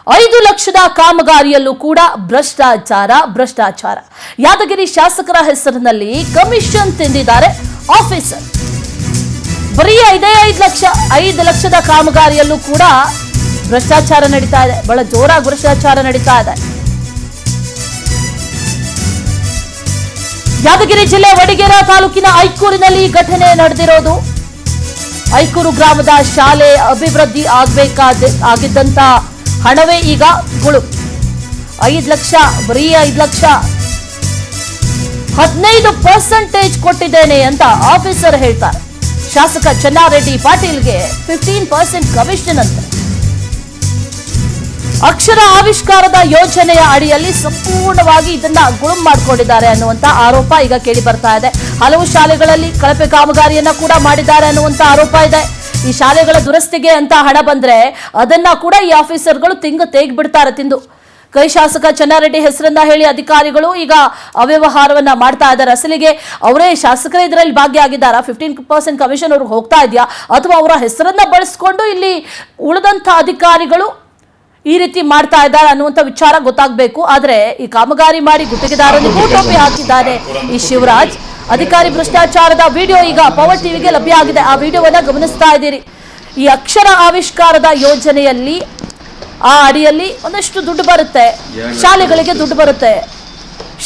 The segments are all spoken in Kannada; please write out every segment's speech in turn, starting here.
5 ಲಕ್ಷದ ಕಾಮಗಾರಿಯಲ್ಲೂ ಕೂಡ ಭ್ರಷ್ಟಾಚಾರ. ಯಾದಗಿರಿ ಶಾಸಕರ ಹೆಸರಿನಲ್ಲಿ ಕಮಿಷನ್ ತಿಂದಿದ್ದಾರೆ ಆಫೀಸರ್. ಬರೀ 5 ಲಕ್ಷದ ಕಾಮಗಾರಿಯಲ್ಲೂ ಕೂಡ ಭ್ರಷ್ಟಾಚಾರ ನಡೀತಾ ಇದೆ. ಬಹಳ ಜೋರಾಗಿ ಭ್ರಷ್ಟಾಚಾರ ನಡೀತಾ ಇದೆ. ಯಾದಗಿರಿ ಜಿಲ್ಲೆ ವಡಿಗೇರ ತಾಲೂಕಿನ ಐಕೂರಿನಲ್ಲಿ ಘಟನೆ ನಡೆದಿರೋದು. ಐಕೂರು ಗ್ರಾಮದ ಶಾಲೆ ಅಭಿವೃದ್ಧಿ ಆಗಿದ್ದಂತ ಹಣವೇ ಈಗ ಗುಳು. 5 ಲಕ್ಷ, ಬರೀ 5 ಲಕ್ಷ, 15% ಕೊಟ್ಟಿದ್ದೇನೆ ಅಂತ ಆಫೀಸರ್ ಹೇಳ್ತಾರೆ. ಶಾಸಕ ಚೆನ್ನಾರೆಡ್ಡಿ ಪಾಟೀಲ್ಗೆ 15% ಕಮಿಷನ್ ಅಂತ. ಅಕ್ಷರ ಆವಿಷ್ಕಾರದ ಯೋಜನೆಯ ಅಡಿಯಲ್ಲಿ ಸಂಪೂರ್ಣವಾಗಿ ಇದನ್ನ ಗುಳುಂ ಮಾಡಿಕೊಂಡಿದ್ದಾರೆ ಅನ್ನುವಂತ ಆರೋಪ ಈಗ ಕೇಳಿ ಬರ್ತಾ ಇದೆ. ಹಲವು ಶಾಲೆಗಳಲ್ಲಿ ಕಳಪೆ ಕಾಮಗಾರಿಯನ್ನ ಕೂಡ ಮಾಡಿದ್ದಾರೆ ಅನ್ನುವಂತ ಆರೋಪ ಇದೆ. ಈ ಶಾಲೆಗಳ ದುರಸ್ತಿಗೆ ಅಂತ ಹಣ ಬಂದ್ರೆ ಅದನ್ನ ಕೂಡ ಈ ಆಫೀಸರ್ಗಳು ತೆಗೆದ್ಬಿಡ್ತಾರೆ ತಿಂದು. ಕೈ ಶಾಸಕ ಚೆನ್ನಾರೆಡ್ಡಿ ಹೆಸರನ್ನ ಹೇಳಿ ಅಧಿಕಾರಿಗಳು ಈಗ ಅವ್ಯವಹಾರವನ್ನ ಮಾಡ್ತಾ ಇದ್ದಾರೆ. ಅಸಲಿಗೆ ಅವರೇ ಶಾಸಕರೇ ಇದರಲ್ಲಿ ಭಾಗಿಯಾಗಿದ್ದಾರಾ? 15% ಕಮಿಷನ್ ಅವ್ರಿಗೆ ಹೋಗ್ತಾ ಇದೆಯಾ, ಅಥವಾ ಅವರ ಹೆಸರನ್ನ ಬಳಸಿಕೊಂಡು ಇಲ್ಲಿ ಉಳಿದಂತ ಅಧಿಕಾರಿಗಳು ಈ ರೀತಿ ಮಾಡ್ತಾ ಇದ್ದಾರೆ ಅನ್ನುವಂಥ ವಿಚಾರ ಗೊತ್ತಾಗಬೇಕು. ಆದ್ರೆ ಈ ಕಾಮಗಾರಿ ಮಾಡಿ ಗುತ್ತಿಗೆದಾರನಿಗೂ ಟೋಪಿ ಹಾಕಿದ್ದಾರೆ ಈ ಶಿವರಾಜ್. ಅಧಿಕಾರಿ ಭ್ರಷ್ಟಾಚಾರದ ವಿಡಿಯೋ ಈಗ ಪವರ್ ಟಿವಿಗೆ ಲಭ್ಯ ಆಗಿದೆ. ಆ ವಿಡಿಯೋವನ್ನ ಗಮನಿಸ್ತಾ ಇದ್ದೀರಿ. ಈ ಅಕ್ಷರ ಆವಿಷ್ಕಾರದ ಯೋಜನೆಯಲ್ಲಿ ಆ ಅಡಿಯಲ್ಲಿ ಒಂದಷ್ಟು ದುಡ್ಡು ಬರುತ್ತೆ, ಶಾಲೆಗಳಿಗೆ ದುಡ್ಡು ಬರುತ್ತೆ,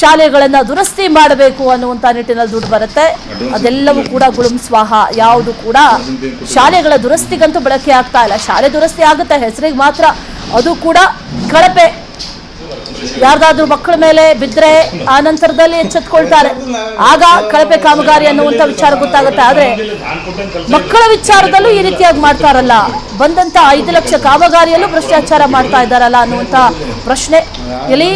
ಶಾಲೆಗಳನ್ನ ದುರಸ್ತಿ ಮಾಡಬೇಕು ಅನ್ನುವಂತ ನಿಟ್ಟಿನಲ್ಲಿ ದುಡ್ಡು ಬರುತ್ತೆ. ಅದೆಲ್ಲವೂ ಕೂಡ ಗುಳುಂ ಸ್ವಾಹ. ಯಾವುದು ಕೂಡ ಶಾಲೆಗಳ ದುರಸ್ತಿಗಂತೂ ಬಳಕೆ ಆಗ್ತಾ ಇಲ್ಲ. ಶಾಲೆ ದುರಸ್ತಿ ಆಗುತ್ತೆ ಹೆಸರಿಗೆ ಮಾತ್ರ, ಅದು ಕೂಡ ಕಳಪೆ. ಯಾರ್ದಾದ್ರೂ ಮಕ್ಕಳ ಮೇಲೆ ಬಿದ್ದರೆ ಆ ನಂತರದಲ್ಲಿ ಎಚ್ಚೆತ್ಕೊಳ್ತಾರೆ, ಆಗ ಕಳಪೆ ಕಾಮಗಾರಿ ಅನ್ನುವಂಥ ವಿಚಾರ ಗೊತ್ತಾಗುತ್ತೆ. ಆದ್ರೆ ಮಕ್ಕಳ ವಿಚಾರದಲ್ಲೂ ಈ ರೀತಿಯಾಗಿ ಮಾಡ್ತಾರಲ್ಲ, ಬಂದಂತ 5 ಲಕ್ಷ ಕಾಮಗಾರಿಯಲ್ಲೂ ಭ್ರಷ್ಟಾಚಾರ ಮಾಡ್ತಾ ಇದ್ದಾರಲ್ಲ ಅನ್ನುವಂಥ ಪ್ರಶ್ನೆ. ಇಲ್ಲಿ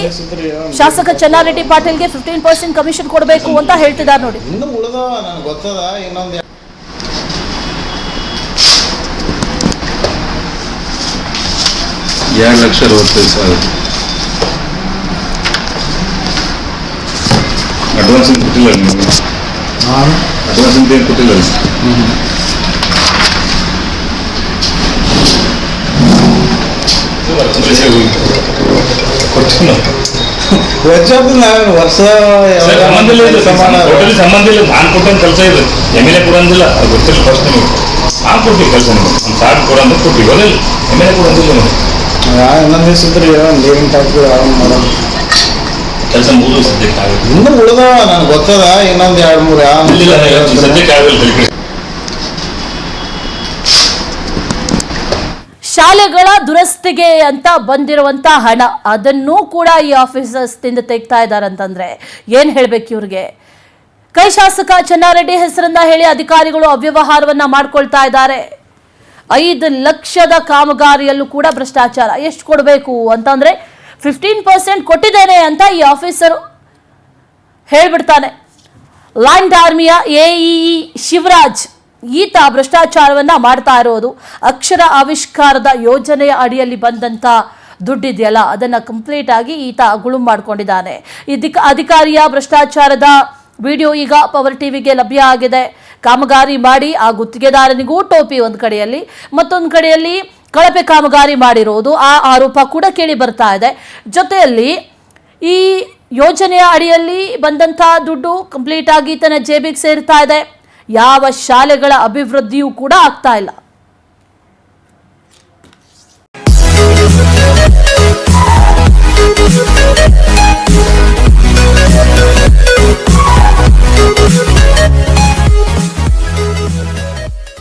ಶಾಸಕ ಚೆನ್ನಾರೆಡ್ಡಿ ಪಾಟೀಲ್ಗೆ 15% ಕಮಿಷನ್ ಕೊಡಬೇಕು ಅಂತ ಹೇಳ್ತಿದ್ದಾರೆ ನೋಡಿ. ಅಡ್ವಾನ್ಸ್ ಕೊಟ್ಟಿಲ್ಲ ನಿಮಗೆ? ಅಡ್ವಾನ್ಸ್ ಅಂತ ಏನು ಕೊಟ್ಟಿಲ್ಲ? ಸಂಬಂಧ ಇಲ್ಲ. ನಾನು ಕೊಟ್ಟಂತ ಕೆಲಸ ಇದೆ, MLA ಕೊಡಂದಿಲ್ಲ, ಅದು ಗೊತ್ತಿಲ್ಲ. ಫಸ್ಟ್ ನೀವು ನಾನು ಕೊಡ್ತೀವಿ ಕೆಲಸ, ನೀವು ಒಂದು ಸಾಕು ಕೊಡಂದ್ರೆ ಕೊಟ್ಟಿವಿ, ಅದಿಲ್ಲ MLA ಕೊಡಂದಿಲ್ಲ. ಇನ್ನೊಂದು ದಿವಸ ಇದ್ರಿ ನೀರಿನ ಟಾಕಿ ಮಾಡೋದು ಕೆಲಸ ಮೂರು ಸದ್ಯಕ್ಕೆ ಆಗುತ್ತೆ. ಇನ್ನೂ ಉಳಿದವ ನನಗೆ ಗೊತ್ತದ, ಇನ್ನೊಂದು 2-3 ಸದ್ಯಕ್ಕೆ ಆಗಲ್ಲ. ಶಾಲೆಗಳ ದುರಸ್ತಿಗೆ ಅಂತ ಬಂದಿರುವಂತ ಹಣ ಅದನ್ನೂ ಕೂಡ ಈ ಆಫೀಸರ್ಸ್ ತಿಂದು ತೆಗ್ತಾ ಇದ್ದಾರೆ ಅಂತಂದ್ರೆ ಏನ್ ಹೇಳ್ಬೇಕು ಇವ್ರಿಗೆ? ಕೈ ಶಾಸಕ ಚೆನ್ನಾರೆಡ್ಡಿ ಹೆಸರನ್ನ ಹೇಳಿ ಅಧಿಕಾರಿಗಳು ಅವ್ಯವಹಾರವನ್ನ ಮಾಡ್ಕೊಳ್ತಾ ಇದ್ದಾರೆ. 5 ಲಕ್ಷದ ಕಾಮಗಾರಿಯಲ್ಲೂ ಕೂಡ ಭ್ರಷ್ಟಾಚಾರ. ಎಷ್ಟು ಕೊಡಬೇಕು ಅಂತಂದ್ರೆ 15% ಕೊಟ್ಟಿದ್ದೇನೆ ಅಂತ ಈ ಆಫೀಸರ್ ಹೇಳ್ಬಿಡ್ತಾನೆ. ಲ್ಯಾಂಡ್ ಆರ್ಮಿಯ AEE ಶಿವರಾಜ್ ಈತ ಭ್ರಷ್ಟಾಚಾರವನ್ನ ಮಾಡ್ತಾ ಇರೋದು. ಅಕ್ಷರ ಆವಿಷ್ಕಾರದ ಯೋಜನೆಯ ಅಡಿಯಲ್ಲಿ ಬಂದಂತ ದುಡ್ಡಿದೆಯಲ್ಲ ಅದನ್ನ ಕಂಪ್ಲೀಟ್ ಆಗಿ ಈತ ಗುಳುಂ ಮಾಡ್ಕೊಂಡಿದ್ದಾನೆ. ಅಧಿಕಾರಿಯ ಭ್ರಷ್ಟಾಚಾರದ ವಿಡಿಯೋ ಈಗ ಪವರ್ ಟಿವಿಗೆ ಲಭ್ಯ ಆಗಿದೆ. ಕಾಮಗಾರಿ ಮಾಡಿ ಆ ಗುತ್ತಿಗೆದಾರನಿಗೂ ಟೋಪಿ ಒಂದು ಕಡೆಯಲ್ಲಿ, ಮತ್ತೊಂದು ಕಡೆಯಲ್ಲಿ ಕಳಪೆ ಕಾಮಗಾರಿ ಮಾಡಿರೋದು ಆ ಆರೋಪ ಕೂಡ ಕೇಳಿ ಬರ್ತಾ ಇದೆ. ಜೊತೆಯಲ್ಲಿ ಈ ಯೋಜನೆಯ ಅಡಿಯಲ್ಲಿ ಬಂದಂಥ ದುಡ್ಡು ಕಂಪ್ಲೀಟ್ ಆಗಿ ತನ್ನ ಜೇಬಿಗೆ ಸೇರ್ತಾ ಇದೆ. ಯಾವ ಶಾಲೆಗಳ ಅಭಿವೃದ್ಧಿಯೂ ಕೂಡ ಆಗ್ತಾ ಇಲ್ಲ.